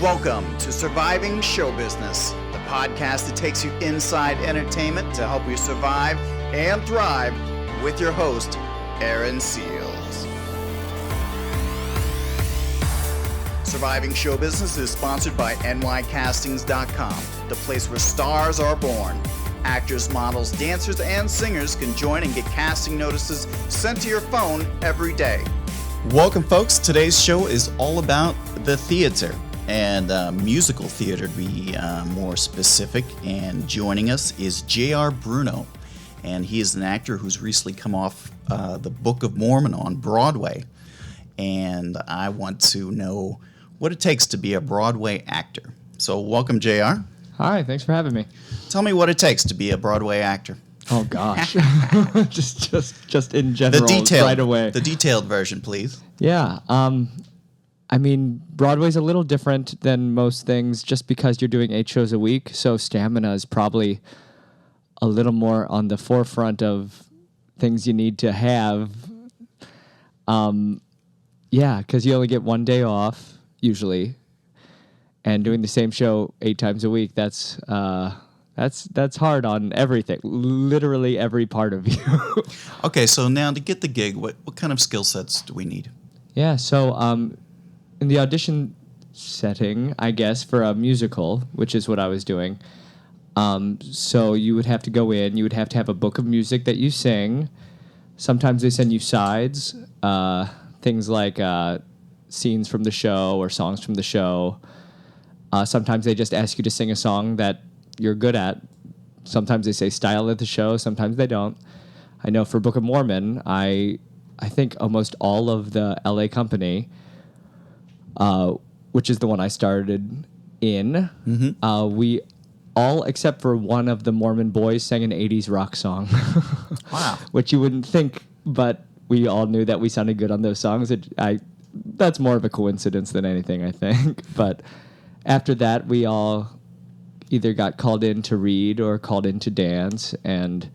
Welcome to Surviving Show Business, the podcast that takes you inside entertainment to help you survive and thrive with your host, Aaron Seals. Surviving Show Business is sponsored by nycastings.com, the place where stars are born. Actors, models, dancers, and singers can join and get casting notices sent to your phone every day. Welcome, folks. Today's show is all about the theater. And musical theater, to be more specific. And joining us is Bruno. And he is an actor who's recently come off the Book of Mormon on Broadway. And I want to know what it takes to be a Broadway actor. So welcome, JR. Hi, thanks for having me. Tell me what it takes to be a Broadway actor. Oh, gosh. just in general, right away. The detailed version, please. Yeah. I mean, Broadway's a little different than most things just because you're doing 8 shows a week, so stamina is probably a little more on the forefront of things you need to have. Yeah, because you only get 1 day off, usually, and doing the same show 8 times a week, that's hard on everything, literally every part of you. Okay, so now to get the gig, what kind of skill sets do we need? Yeah, so in the audition setting, I guess, for a musical, which is what I was doing, so you would have to go in, you would have to have a book of music that you sing. Sometimes they send you sides, things like scenes from the show or songs from the show. Sometimes they just ask you to sing a song that you're good at. Sometimes they say style of the show, sometimes they don't. I know for Book of Mormon, I think almost all of the LA company, which is the one I started in, we all, except for one of the Mormon boys, sang an 80s rock song. Wow. Which you wouldn't think, but we all knew that we sounded good on those songs. That's more of a coincidence than anything, I think. But after that, we all either got called in to read or called in to dance, and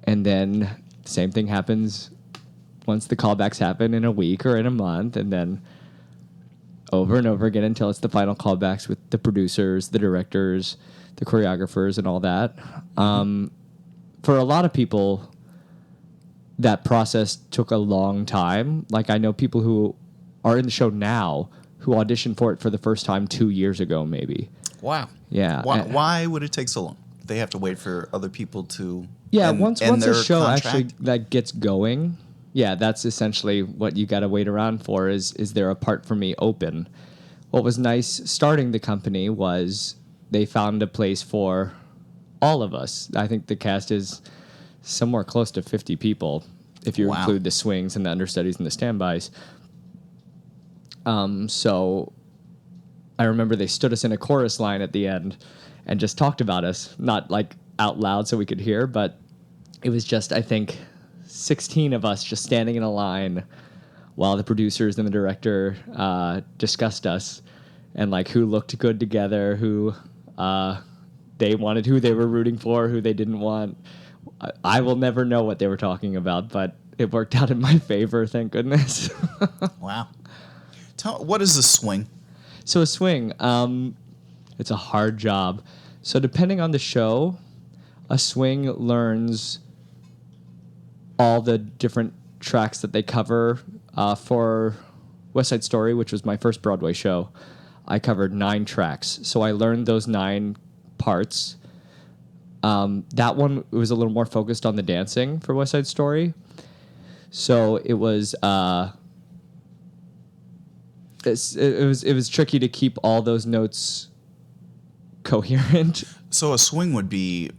then the same thing happens once the callbacks happen in a week or in a month, and then over and over again until it's the final callbacks with the producers, the directors, the choreographers, and all that. For a lot of people, that process took a long time. Like, I know people who are in the show now who auditioned for it for the first time 2 years ago, maybe. Wow. Yeah. Why would it take so long? They have to wait for other people to once a show contract? actually that gets going, yeah, that's essentially what you got to wait around for is there a part for me open? What was nice starting the company was they found a place for all of us. I think the cast is somewhere close to 50 people if you include the swings and the understudies and the standbys. So I remember they stood us in a chorus line at the end and just talked about us, not like out loud so we could hear, but it was just, I think, 16 of us just standing in a line while the producers and the director discussed us and like who looked good together, who they wanted, who they were rooting for, who they didn't want. I will never know what they were talking about, but it worked out in my favor, thank goodness. Wow. What is a swing? So a swing, it's a hard job. So depending on the show, a swing learns all the different tracks that they cover. For West Side Story, which was my first Broadway show, I covered 9 tracks. So I learned those 9 parts. That one was a little more focused on the dancing for West Side Story. So it was it was tricky to keep all those notes coherent. So a swing would be,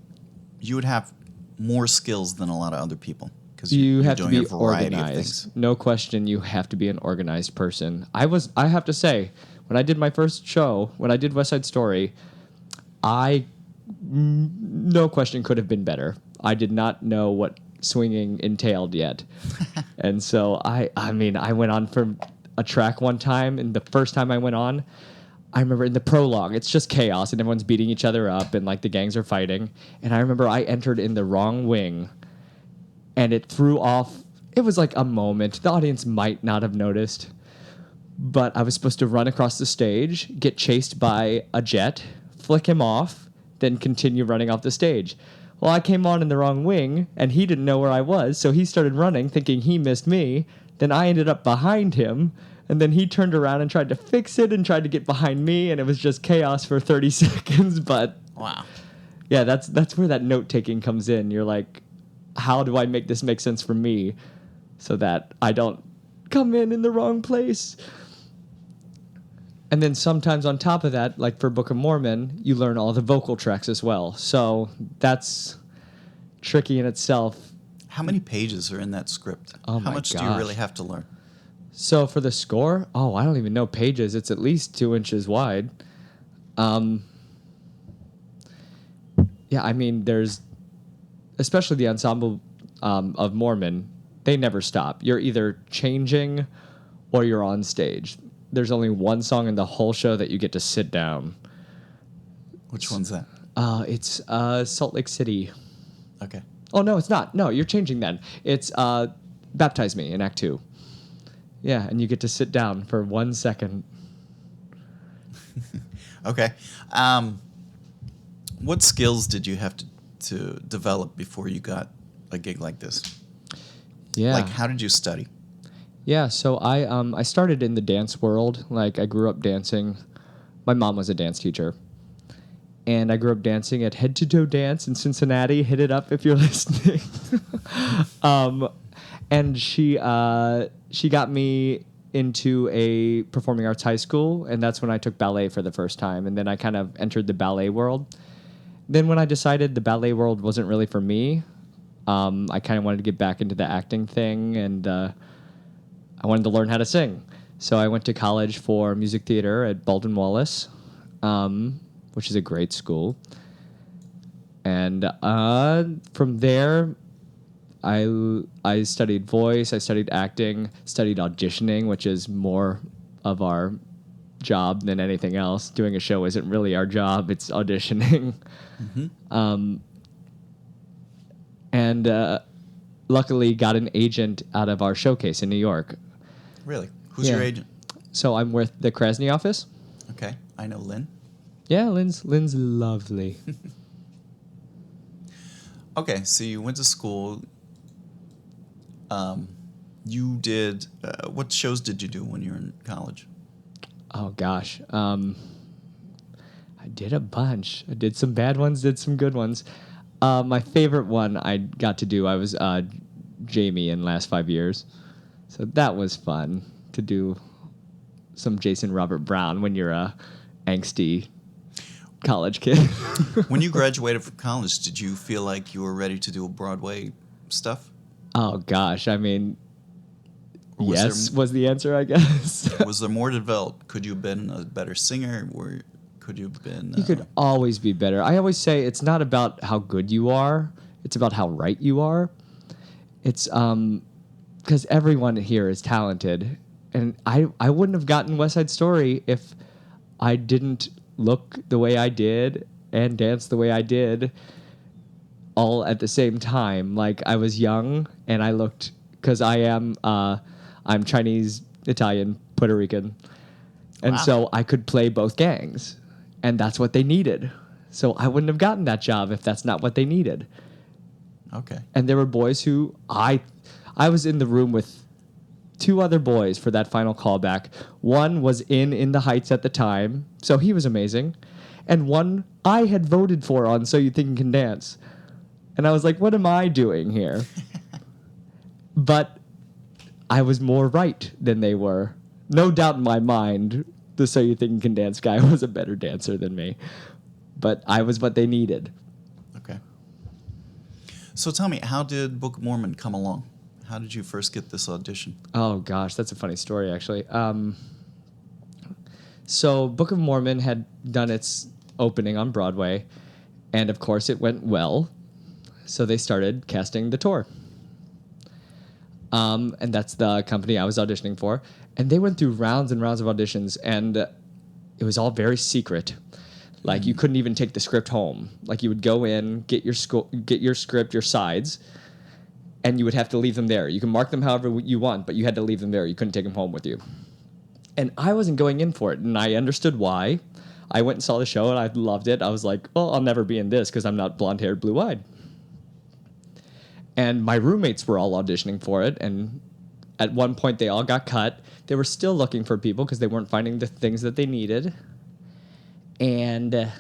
you would have more skills than a lot of other people. Because you have to doing be a variety organized. Of things. No question, you have to be an organized person. I have to say, when I did my first show, when I did West Side Story, no question could have been better. I did not know what swinging entailed yet. And so I went on for a track one time, and the first time I went on, I remember in the prologue, it's just chaos, and everyone's beating each other up, and like the gangs are fighting. And I remember I entered in the wrong wing, and it threw off. It was like a moment. The audience might not have noticed, But I was supposed to run across the stage, get chased by a jet, flick him off, then continue running off the stage. Well, I came on in the wrong wing, and he didn't know where I was, so he started running, thinking he missed me. Then I ended up behind him, and then he turned around and tried to fix it and tried to get behind me, and it was just chaos for 30 seconds. But Wow. yeah, that's where that note-taking comes in. You're like, how do I make this make sense for me so that I don't come in the wrong place? And then sometimes on top of that, like for Book of Mormon, you learn all the vocal tracks as well. So that's tricky in itself. How many pages are in that script? Oh How my much do you gosh. really have to learn? So for the score, I don't even know pages. It's at least 2 inches wide. Yeah, I mean, there's, especially the ensemble of Mormon, they never stop. You're either changing or you're on stage. There's only one song in the whole show that you get to sit down. Which one's that? It's Salt Lake City. Okay. Oh, no, it's not. No, you're changing then. It's Baptize Me in Act 2. Yeah, and you get to sit down for 1 second. Okay. What skills did you have to develop before you got a gig like this? Yeah. Like, how did you study? Yeah, so I started in the dance world. Like, I grew up dancing. My mom was a dance teacher. And I grew up dancing at Head to Toe Dance in Cincinnati. Hit it up if you're listening. And she got me into a performing arts high school, and that's when I took ballet for the first time. And then I kind of entered the ballet world. Then when I decided the ballet world wasn't really for me, I kind of wanted to get back into the acting thing, and I wanted to learn how to sing. So I went to college for music theater at Baldwin Wallace, which is a great school. And from there, I studied voice, I studied acting, studied auditioning, which is more of our job than anything else. Doing a show isn't really our job, it's auditioning. Mm-hmm. And luckily got an agent out of our showcase in New York. Really? Who's your agent? So I'm with the Krasny office. Okay. I know Lynn. Yeah, Lynn's lovely. Okay, so you went to school. You did... what shows did you do when you were in college? Oh, gosh. I did a bunch. I did some bad ones, did some good ones. My favorite one I got to do, I was Jamie in Last 5 Years. So that was fun to do some Jason Robert Brown when you're a angsty college kid. When you graduated from college, did you feel like you were ready to do Broadway stuff? Oh, gosh. I mean, Was yes there- was the answer, I guess. Was there more to develop? Could you have been a better singer? Or could you have been... You could always be better. I always say it's not about how good you are. It's about how right you are. It's because everyone here is talented. And I wouldn't have gotten West Side Story if I didn't look the way I did and dance the way I did all at the same time. Like, I was young and I looked... Because I'm Chinese, Italian, Puerto Rican. And Wow. so I could play both gangs. And that's what they needed. So I wouldn't have gotten that job if that's not what they needed. Okay. And there were boys who I was in the room with 2 other boys for that final callback. One was in the Heights at the time, so he was amazing. And one I had voted for on So You Think You Can Dance. And I was like, what am I doing here? But I was more right than they were. No doubt in my mind, the So You Think You Can Dance guy was a better dancer than me. But I was what they needed. Okay. So tell me, how did Book of Mormon come along? How did you first get this audition? Oh, gosh, that's a funny story, actually. So Book of Mormon had done its opening on Broadway, and of course it went well. So they started casting the tour. And that's the company I was auditioning for. And they went through rounds and rounds of auditions, and it was all very secret. Like, you couldn't even take the script home. Like, you would go in, get your script, your sides, and you would have to leave them there. You can mark them however you want, but you had to leave them there. You couldn't take them home with you. And I wasn't going in for it, and I understood why. I went and saw the show, and I loved it. I was like, well, I'll never be in this because I'm not blonde-haired, blue-eyed. And my roommates were all auditioning for it, and at one point they all got cut. They were still looking for people because they weren't finding the things that they needed. And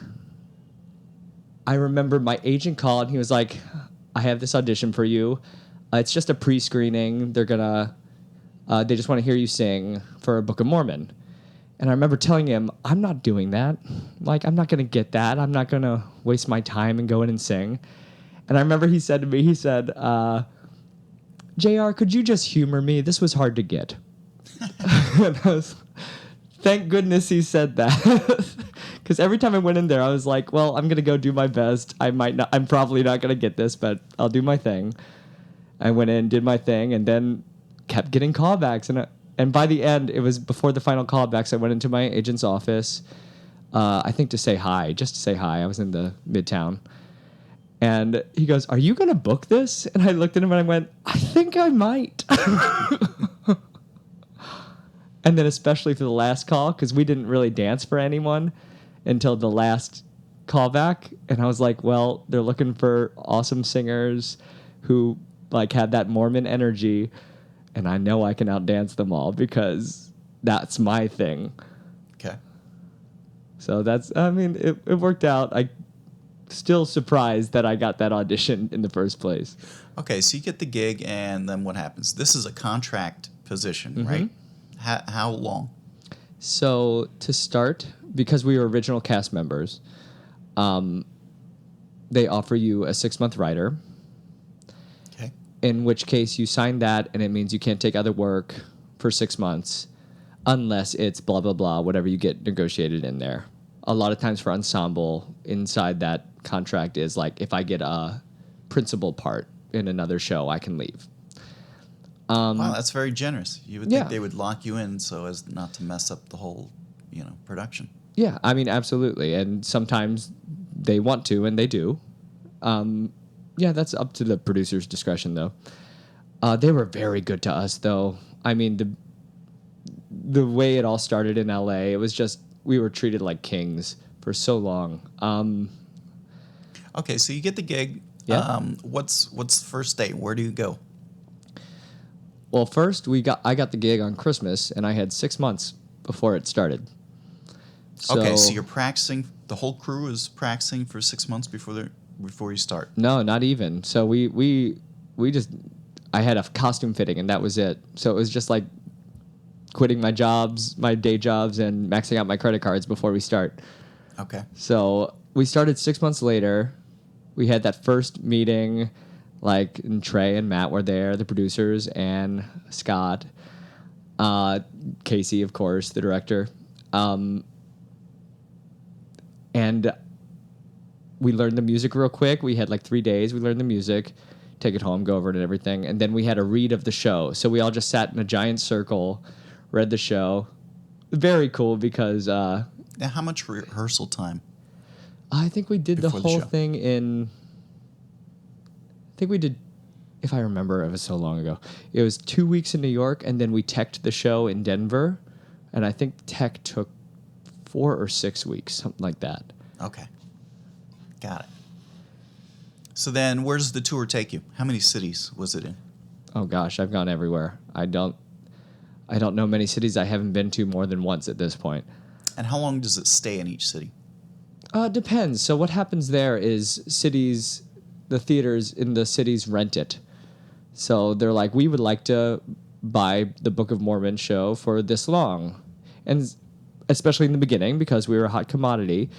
I remember my agent called, and he was like, I have this audition for you. It's just a pre-screening. They just want to hear you sing for Book of Mormon. And I remember telling him, I'm not doing that. Like, I'm not going to get that. I'm not going to waste my time and go in and sing. And I remember he said to me, JR, could you just humor me? This was hard to get. And thank goodness he said that. Because every time I went in there, I was like, well, I'm going to go do my best. I'm probably not going to get this, but I'll do my thing. I went in, did my thing, and then kept getting callbacks. And by the end, it was before the final callbacks, I went into my agent's office, I think just to say hi. I was in the Midtown. And he goes, are you going to book this? And I looked at him and I went, I think I might. And then especially for the last call, because we didn't really dance for anyone until the last callback. And I was like, well, they're looking for awesome singers who like had that Mormon energy. And I know I can outdance them all because that's my thing. Okay. So it worked out. I still surprised that I got that audition in the first place. Okay, so you get the gig, and then what happens? This is a contract position, Mm-hmm. right? How long? So to start, because we were original cast members, they offer you a 6-month rider. Okay. In which case you sign that, and it means you can't take other work for 6 months unless it's blah, blah, blah, whatever you get negotiated in there. A lot of times for ensemble, inside that contract is like, if I get a principal part in another show, I can leave. Wow, that's very generous. You would think Yeah. they would lock you in so as not to mess up the whole, production. Yeah, I mean, absolutely. And sometimes they want to, and they do. Yeah, that's up to the producer's discretion, though. They were very good to us, though. I mean, the way it all started in L.A., it was just, we were treated like kings for so long. Okay, so you get the gig. Yeah. What's the first date? Where do you go? Well, first, I got the gig on Christmas, and I had 6 months before it started. Okay, so you're practicing. The whole crew is practicing for 6 months before you start. No, not even. So we just, I had a costume fitting, and that was it. So it was just like quitting my day jobs, and maxing out my credit cards before we start. Okay. So we started 6 months later. We had that first meeting, and Trey and Matt were there, the producers, and Scott, Casey, of course, the director. And we learned the music real quick. We had 3 days. We learned the music, take it home, go over it and everything. And then we had a read of the show. So we all just sat in a giant circle, read the show. Very cool because... Now, how much rehearsal time? I think we did the whole thing in... I think we did, if I remember, it was so long ago. It was 2 weeks in New York, and then we teched the show in Denver. And I think tech took 4 or 6 weeks, something like that. Okay. Got it. So then where does the tour take you? How many cities was it in? Oh, gosh, I've gone everywhere. I don't know many cities I haven't been to more than once at this point. And how long does it stay in each city? Depends. So what happens there is the theaters in the cities rent it. So they're like, we would like to buy the Book of Mormon show for this long. And especially in the beginning, because we were a hot commodity,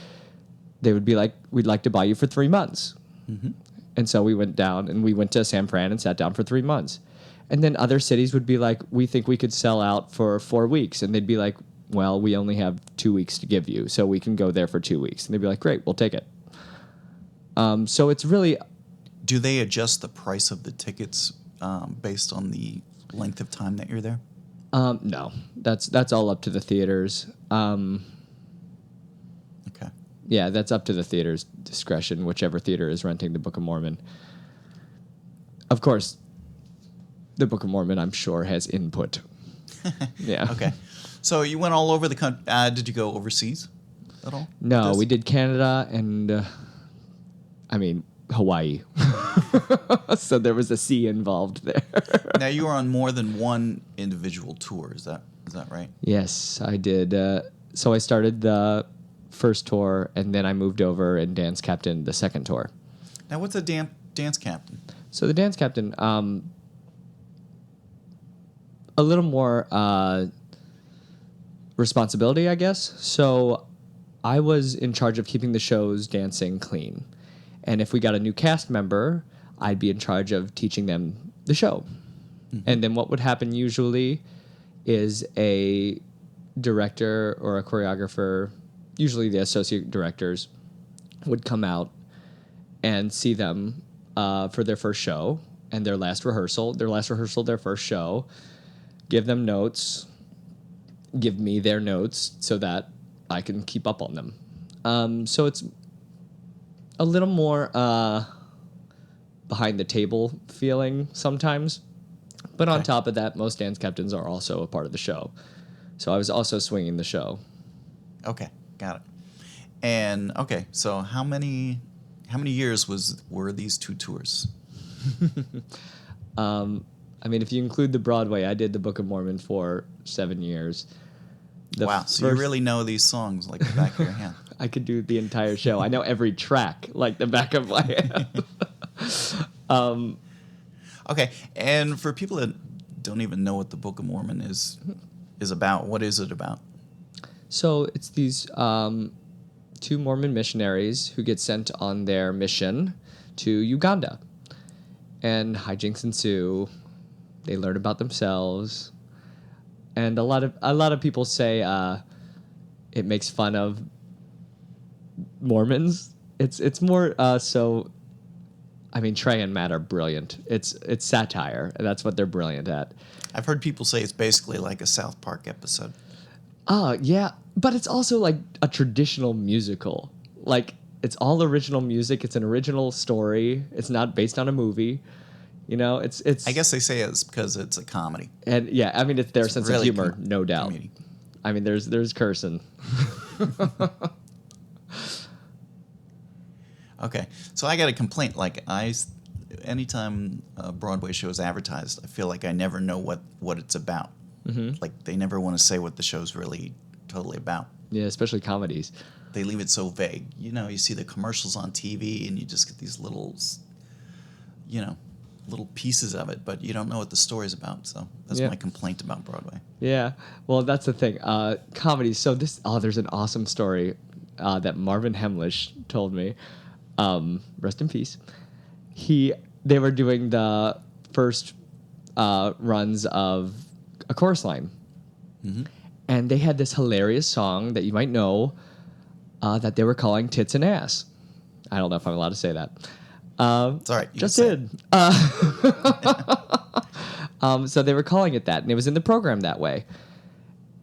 they would be like, we'd like to buy you for 3 months. Mm-hmm. And so we went down, and we went to San Fran and sat down for 3 months. And then other cities would be like, we think we could sell out for 4 weeks. And they'd be like, well, we only have 2 weeks to give you, so we can go there for 2 weeks. And they'd be like, great, we'll take it. So it's really... Do they adjust the price of the tickets based on the length of time that you're there? No, that's all up to the theaters. Okay. Yeah, that's up to the theater's discretion, whichever theater is renting the Book of Mormon. Of course, the Book of Mormon, I'm sure, has input. Yeah. Okay. So you went all over the country. Did you go overseas at all? No, we did Canada and, Hawaii. So there was a sea involved there. Now you were on more than one individual tour. Is that right? Yes, I did. So I started the first tour, and then I moved over and dance captained the second tour. Now what's a dance captain? So the dance captain, a little more responsibility, I guess. So I was in charge of keeping the show's dancing clean. And if we got a new cast member, I'd be in charge of teaching them the show. Mm-hmm. And then what would happen usually is a director or a choreographer, usually the associate directors, would come out and see them for their first show and their last rehearsal, their first show, give them notes, give me their notes so that I can keep up on them. So it's a little more behind the table feeling sometimes. But on top of that, most dance captains are also a part of the show. So I was also swinging the show. Okay, got it. And so how many years were these two tours? If you include the Broadway, I did the Book of Mormon for 7 years. Wow, so you really know these songs like the back of your hand. I could do the entire show. I know every track like the back of my hand. Okay, and for people that don't even know what the Book of Mormon is about, what is it about? So it's these two Mormon missionaries who get sent on their mission to Uganda. And hijinks ensue. They learn about themselves. And a lot of people say it makes fun of Mormons. It's more Trey and Matt are brilliant. It's satire, and that's what they're brilliant at. I've heard people say it's basically like a South Park episode. Yeah, but it's also like a traditional musical. Like, it's all original music. It's an original story. It's not based on a movie. It's. I guess they say it's because it's a comedy. And yeah, it's their sense really of humor, no doubt. Comedy. There's cursing. Okay, so I got a complaint. Like anytime a Broadway show is advertised, I feel like I never know what it's about. Mm-hmm. Like they never want to say what the show's really totally about. Yeah, especially comedies. They leave it so vague. You see the commercials on TV, and you just get these little pieces of it, but you don't know what the story's about. So that's my complaint about Broadway. Yeah, well, that's the thing. Comedies. So there's an awesome story that Marvin Hemlish told me. Rest in peace. They were doing the first runs of A Chorus Line. Mm-hmm. And they had this hilarious song that you might know that they were calling Tits and Ass. I don't know if I'm allowed to say that. It's all right. Just did. So they were calling it that, and it was in the program that way.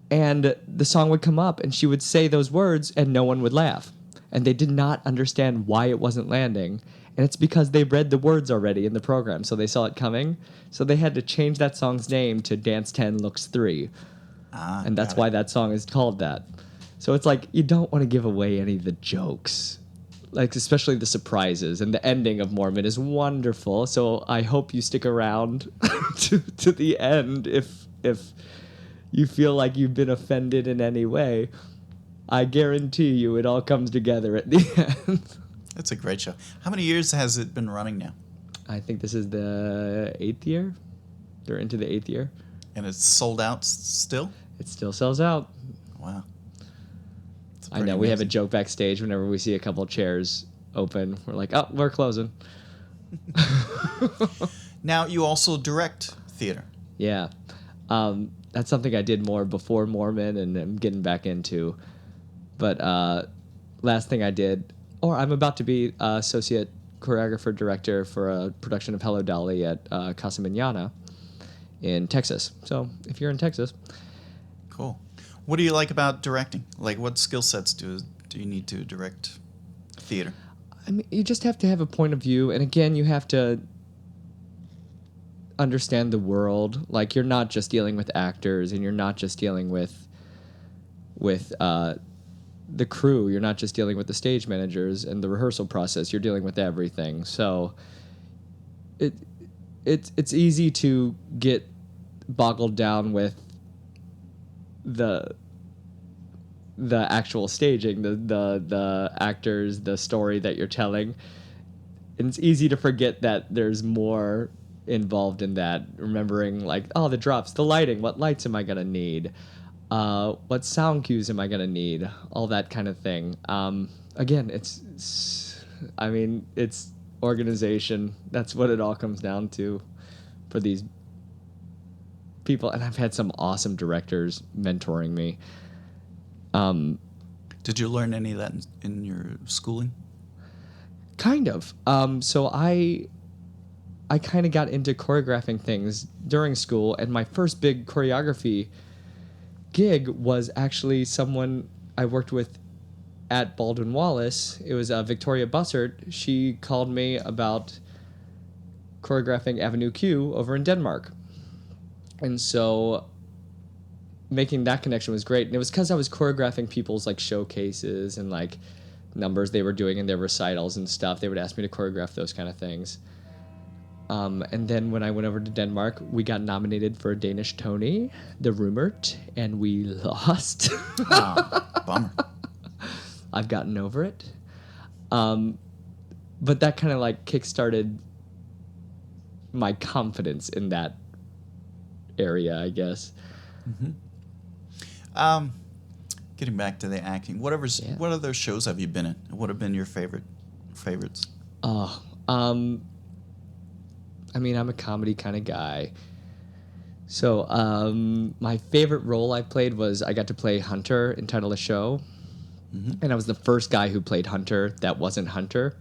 And the song would come up, and she would say those words, and no one would laugh. And they did not understand why it wasn't landing. And it's because they read the words already in the program, so they saw it coming. So they had to change that song's name to Dance 10 Looks 3. And that's why that song is called that. So it's like, you don't want to give away any of the jokes. Like, especially the surprises. And the ending of Mormon is wonderful. So I hope you stick around to the end if you feel like you've been offended in any way. I guarantee you it all comes together at the end. That's a great show. How many years has it been running now? I think this is the 8th year. They're into the 8th year. And it's sold out still? It still sells out. Wow. I know. We have a joke backstage whenever we see a couple chairs open. We're like, oh, we're closing. Now, you also direct theater. Yeah. That's something I did more before Mormon and I'm getting back into. But last thing I did, or I'm about to be associate choreographer director for a production of Hello Dolly at Casa Manana in Texas. So if you're in Texas. Cool. What do you like about directing? Like, what skill sets do you need to direct theater? You just have to have a point of view. And again, you have to... understand the world. Like, you're not just dealing with actors, and you're not just dealing with the crew. You're not just dealing with the stage managers and the rehearsal process. You're dealing with everything. So it's easy to get boggled down with the actual staging, the actors, the story that you're telling. And it's easy to forget that there's more involved in that. Remembering, like, oh, the drops, the lighting, what lights am I gonna need? What sound cues am I gonna need? All that kind of thing. Again, it's organization. That's what it all comes down to for these people. And I've had some awesome directors mentoring me. Did you learn any of that in your schooling? Kind of. So I kind of got into choreographing things during school, and my first big choreography gig was actually someone I worked with at Baldwin Wallace. It was Victoria Bussert. She called me about choreographing Avenue Q over in Denmark. And so making that connection was great. And it was because I was choreographing people's like showcases and like numbers they were doing in their recitals and stuff. They would ask me to choreograph those kind of things. And then when I went over to Denmark, we got nominated for a Danish Tony, the Rumort, and we lost. Oh, bummer. I've gotten over it. But that kind of like kickstarted my confidence in that area, I guess. Mm-hmm. Getting back to the acting, what other shows have you been in? What have been your favorites? I mean, I'm a comedy kind of guy. So my favorite role I played was I got to play Hunter in Untitled Chapter. Mm-hmm. And I was the first guy who played Hunter that wasn't Hunter.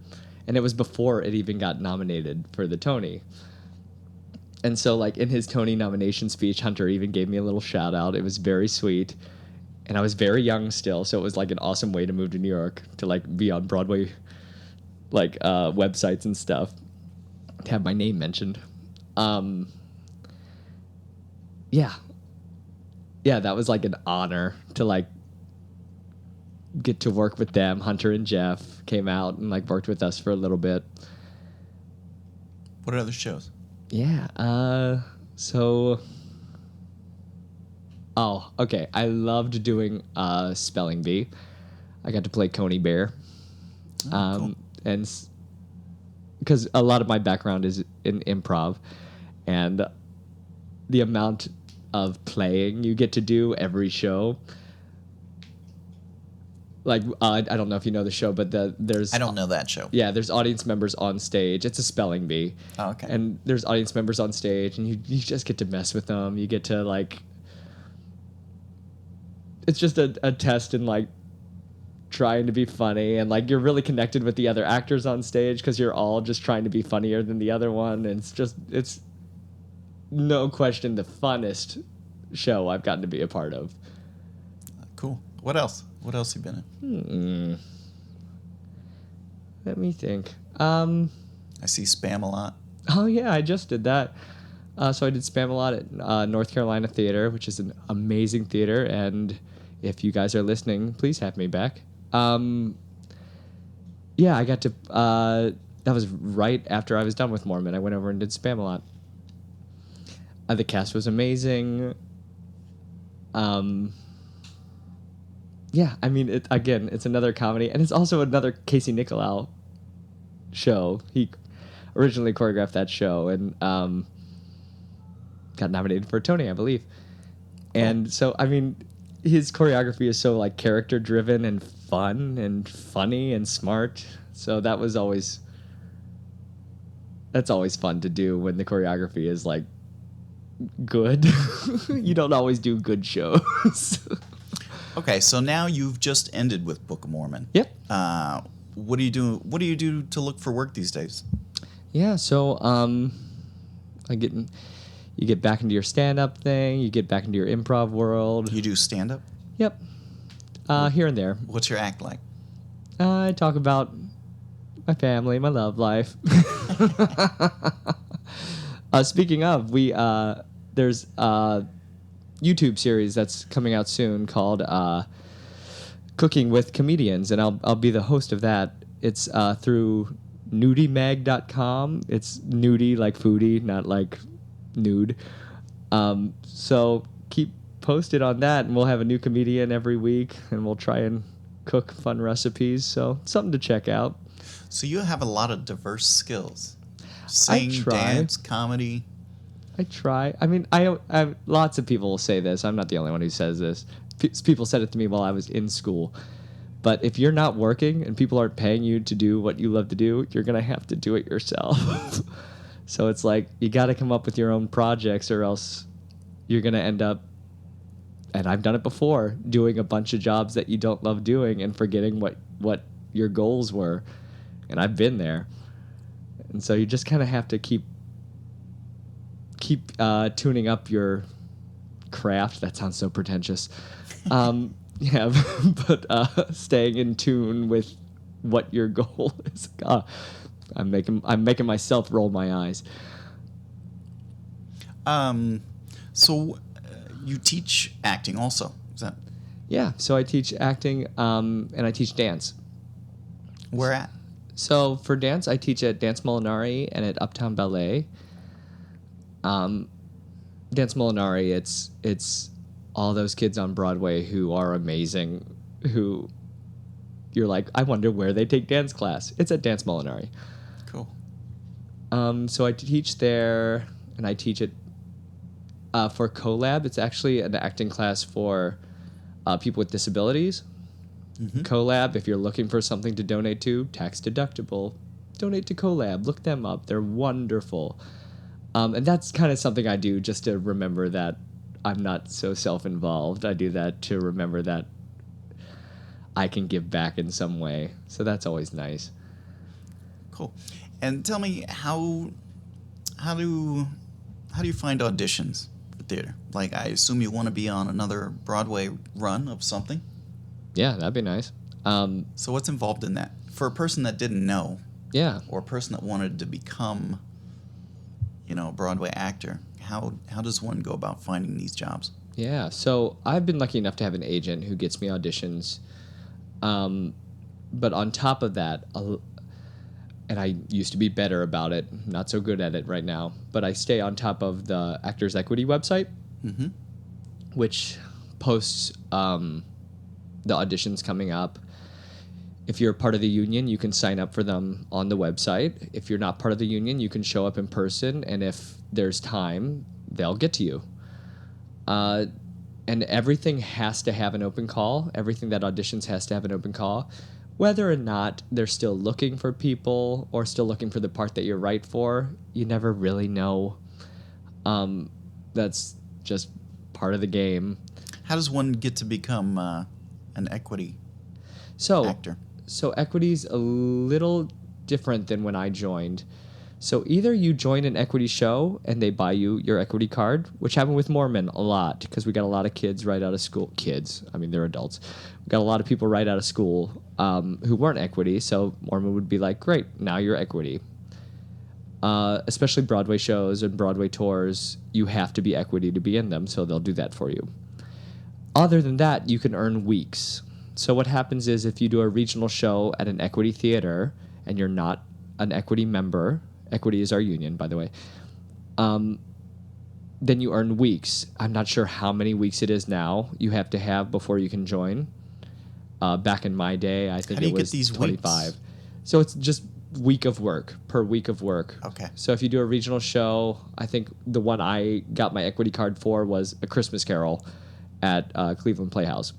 And it was before it even got nominated for the Tony. And so, like, in his Tony nomination speech, Hunter even gave me a little shout out. It was very sweet. And I was very young still, so it was like an awesome way to move to New York, to like be on Broadway, like websites and stuff, to have my name mentioned. Yeah, that was like an honor to like get to work with them. Hunter and Jeff came out and like worked with us for a little bit. What are other shows? Yeah, oh, okay. I loved doing Spelling Bee. I got to play Coney Bear. Cool. And because a lot of my background is in improv, and the amount of playing you get to do every show. Like, I don't know if you know the show, but there's... I don't know that show. Yeah, there's audience members on stage. It's a spelling bee. Oh, okay. And there's audience members on stage, and you just get to mess with them. You get to, like... It's just a test in, like, trying to be funny. And, like, you're really connected with the other actors on stage because you're all just trying to be funnier than the other one. And it's no question the funnest show I've gotten to be a part of. Cool. What else? What else have you been in? Let me think. I see Spam a lot. Oh, yeah, I just did that. So I did Spam a lot at North Carolina Theater, which is an amazing theater. And if you guys are listening, please have me back. Yeah, I got to... that was right after I was done with Mormon. I went over and did Spam a lot. The cast was amazing. Yeah, I mean, it's another comedy, and it's also another Casey Nicolau show. He originally choreographed that show and got nominated for a Tony, I believe. Cool. And so, I mean, his choreography is so, like, character-driven and fun and funny and smart. So that's always fun to do when the choreography is, like, good. You don't always do good shows. Okay, so now you've just ended with Book of Mormon. Yep. What do you do? What do you do to look for work these days? Yeah, so you get back into your stand-up thing. You get back into your improv world. You do stand-up? Yep. Here and there. What's your act like? I talk about my family, my love life. Speaking of, there's a YouTube series that's coming out soon called Cooking with Comedians, and I'll be the host of that. It's through nudimag.com. It's nudie like foodie, not like nude. So keep posted on that, and we'll have a new comedian every week, and we'll try and cook fun recipes. So something to check out. So you have a lot of diverse skills. Sing, dance, comedy. I try. I mean, I lots of people will say this. I'm not the only one who says this. People said it to me while I was in school. But if you're not working and people aren't paying you to do what you love to do, you're going to have to do it yourself. So it's like you got to come up with your own projects, or else you're going to end up, and I've done it before, doing a bunch of jobs that you don't love doing and forgetting what your goals were. And I've been there. And so you just kind of have to keep tuning up your craft. That sounds so pretentious. Yeah, but staying in tune with what your goal is. I'm making myself roll my eyes. So you teach acting also? Is that? Yeah, so I teach acting and I teach dance. Where at? So for dance, I teach at Dance Molinari and at Uptown Ballet. Dance Molinari, it's all those kids on Broadway who are amazing, who you're like, I wonder where they take dance class. It's at Dance Molinari. Cool. So I teach there, and I teach it for CoLab. It's actually an acting class for people with disabilities. Mm-hmm. CoLab, if you're looking for something to donate to, tax deductible, donate to CoLab. Look them up. They're wonderful. And that's kind of something I do just to remember that I'm not so self-involved. I do that to remember that I can give back in some way. So that's always nice. Cool. And tell me, how do you find auditions for theater? Like, I assume you want to be on another Broadway run of something? Yeah, that'd be nice. So what's involved in that? For a person that didn't know, yeah, or a person that wanted to become, a Broadway actor, how does one go about finding these jobs? Yeah, so I've been lucky enough to have an agent who gets me auditions. But on top of that, and I used to be better about it, not so good at it right now, but I stay on top of the Actors Equity website, mm-hmm. which posts the auditions coming up. If you're part of the union, you can sign up for them on the website. If you're not part of the union, you can show up in person, and if there's time, they'll get to you. And everything has to have an open call. Everything that auditions has to have an open call. Whether or not they're still looking for people or still looking for the part that you're right for, you never really know. That's just part of the game. How does one get to become an equity actor? So equity's a little different than when I joined. So either you join an equity show and they buy you your equity card, which happened with Mormon a lot because we got a lot of kids right out of school. Kids, I mean, they're adults. We got a lot of people right out of school who weren't equity. So Mormon would be like, great, now you're equity. Especially Broadway shows and Broadway tours, you have to be equity to be in them, so they'll do that for you. Other than that, you can earn weeks. So what happens is if you do a regional show at an equity theater and you're not an equity member, equity is our union, by the way, then you earn weeks. I'm not sure how many weeks it is now you have to have before you can join. Back in my day, I think it was 25. Weeks? So it's just week of work, per week of work. Okay. So if you do a regional show, I think the one I got my equity card for was A Christmas Carol at Cleveland Playhouse.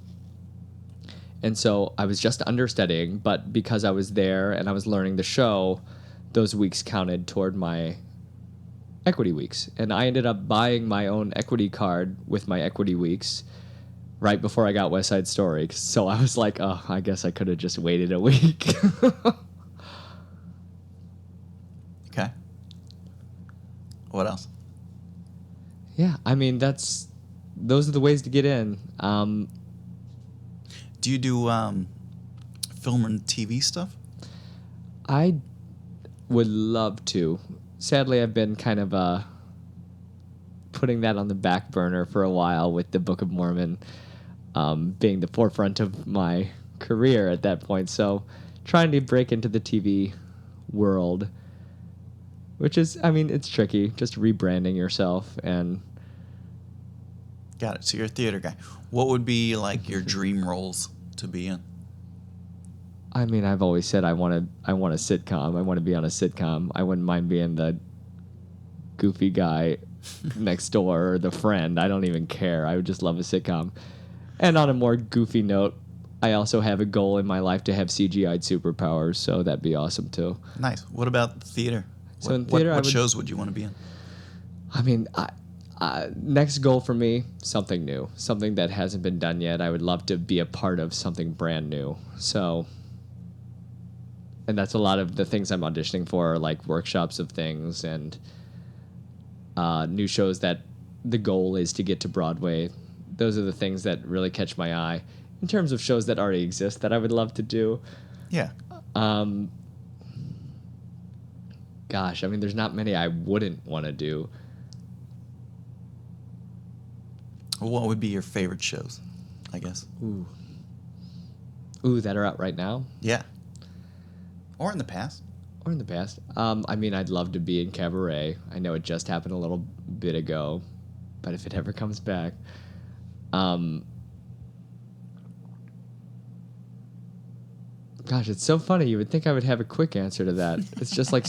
And so I was just understudying, but because I was there and I was learning the show, those weeks counted toward my equity weeks. And I ended up buying my own equity card with my equity weeks right before I got West Side Story. So I was like, oh, I guess I could have just waited a week. Okay. What else? Yeah, I mean, those are the ways to get in. Do you do film and TV stuff? I would love to. Sadly, I've been kind of putting that on the back burner for a while with the Book of Mormon being the forefront of my career at that point. So trying to break into the TV world, which is, I mean, it's tricky, just rebranding yourself. And got it. So you're a theater guy. What would be like your dream roles to be in? I mean, I've always said I want a sitcom. I want to be on a sitcom. I wouldn't mind being the goofy guy next door or the friend. I don't even care. I would just love a sitcom. And on a more goofy note, I also have a goal in my life to have CGI'd superpowers, so that'd be awesome too. Nice. What about the theater? So in theater, what shows would you want to be in? I mean, next goal for me, something new, something that hasn't been done yet. I would love to be a part of something brand new. So, and that's a lot of the things I'm auditioning for, like workshops of things and new shows that the goal is to get to Broadway. Those are the things that really catch my eye. In terms of shows that already exist that I would love to do. Yeah. Gosh, I mean, there's not many I wouldn't want to do. What would be your favorite shows, I guess? Ooh, that are out right now? Yeah. Or in the past. Or in the past. I mean, I'd love to be in Cabaret. I know it just happened a little bit ago, but if it ever comes back. Gosh, it's so funny. You would think I would have a quick answer to that. It's just like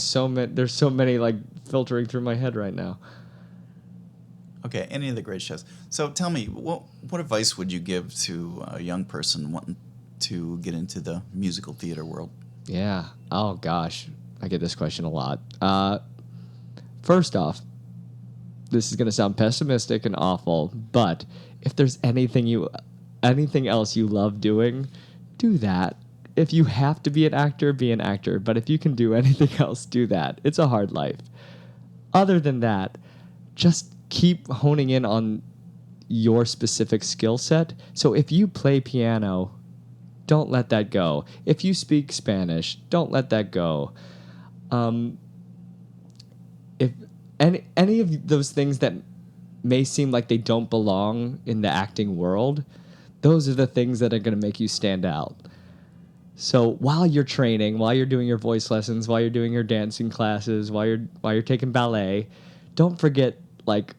there's so many like filtering through my head right now. Okay, any of the great shows. So tell me, what advice would you give to a young person wanting to get into the musical theater world? Yeah. Oh, gosh. I get this question a lot. First off, this is going to sound pessimistic and awful, but if there's anything else you love doing, do that. If you have to be an actor, be an actor. But if you can do anything else, do that. It's a hard life. Other than that, just keep honing in on your specific skill set. So if you play piano, don't let that go. If you speak Spanish, don't let that go. If any of those things that may seem like they don't belong in the acting world, those are the things that are going to make you stand out. So while you're training, while you're doing your voice lessons, while you're doing your dancing classes, while you're taking ballet, don't forget like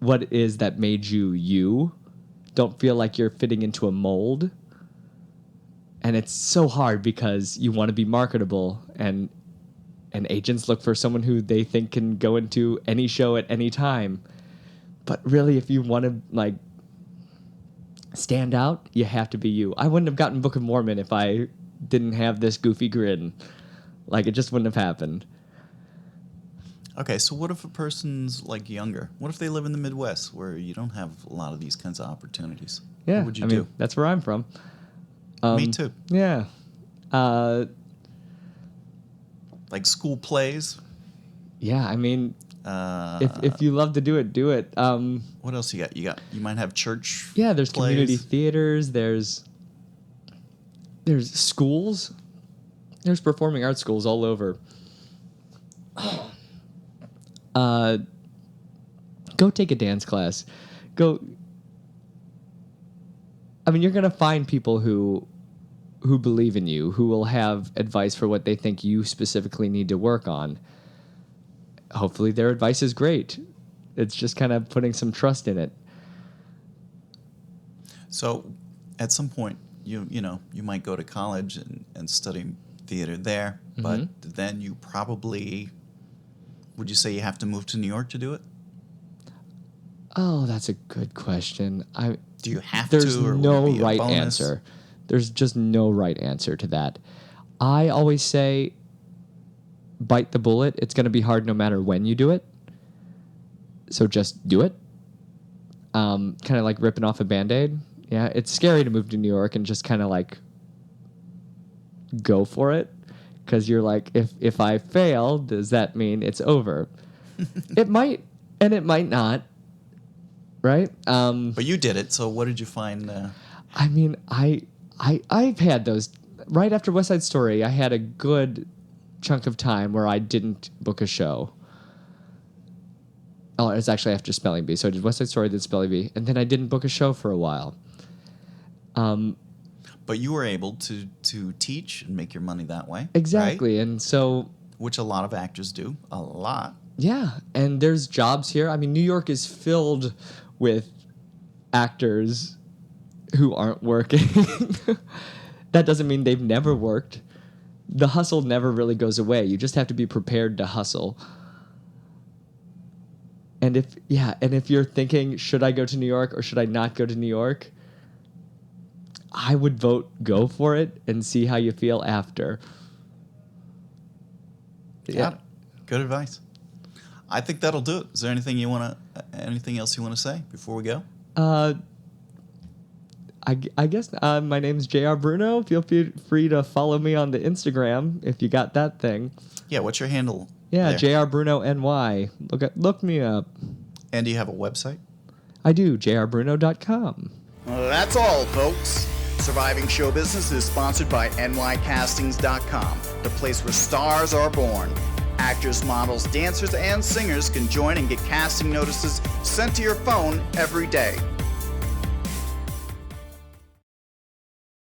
what it is that made you you. Don't feel like you're fitting into a mold. And it's so hard because you want to be marketable, and agents look for someone who they think can go into any show at any time. But really, if you want to like stand out, you have to be you. I wouldn't have gotten Book of Mormon if I didn't have this goofy grin. Like, it just wouldn't have happened. Okay, so what if a person's like younger? What if they live in the Midwest where you don't have a lot of these kinds of opportunities? Yeah, What would you do? That's where I'm from. Me too. Yeah. Like school plays? Yeah, I mean, if you love to do it, do it. What else you got? You might have church. Yeah, there's plays. community theaters. There's schools. There's performing arts schools all over. Go take a dance class. Go. I mean, you're gonna find people who believe in you, who will have advice for what they think you specifically need to work on. Hopefully their advice is great. It's just kind of putting some trust in it. So at some point, you might go to college and study theater there, but then you probably, would you say you have to move to New York to do it? Oh, that's a good question. Do you have There's to, or no would it be a right bonus? answer. There's just no right answer to that. I always say, bite the bullet. It's going to be hard no matter when you do it. So just do it. Kind of like ripping off a Band-Aid. Yeah, it's scary to move to New York and just kind of like go for it. Because you're like, if I fail, does that mean it's over? It might, and it might not. Right? But you did it, so what did you find? I mean, I've had those. Right after West Side Story, I had a good chunk of time where I didn't book a show. Oh, it's actually after Spelling Bee. So I did West Side Story, did Spelling Bee, and then I didn't book a show for a while. But you were able to teach and make your money that way. Exactly, right? and so... Which a lot of actors do. A lot. Yeah, and there's jobs here. I mean, New York is filled with actors who aren't working. That doesn't mean they've never worked. The hustle never really goes away. You just have to be prepared to hustle. And if you're thinking, should I go to New York or should I not go to New York? I would vote go for it and see how you feel after. Yeah. Good advice. I think that'll do it. Is there anything else you want to say before we go? I guess my name's J.R. Bruno. Feel free to follow me on the Instagram if you got that thing. Yeah, what's your handle? Yeah, there? J.R. Bruno NY. Look me up. And do you have a website? I do, jrbruno.com. Well, that's all, folks. Surviving Show Business is sponsored by nycastings.com, the place where stars are born. Actors, models, dancers, and singers can join and get casting notices sent to your phone every day.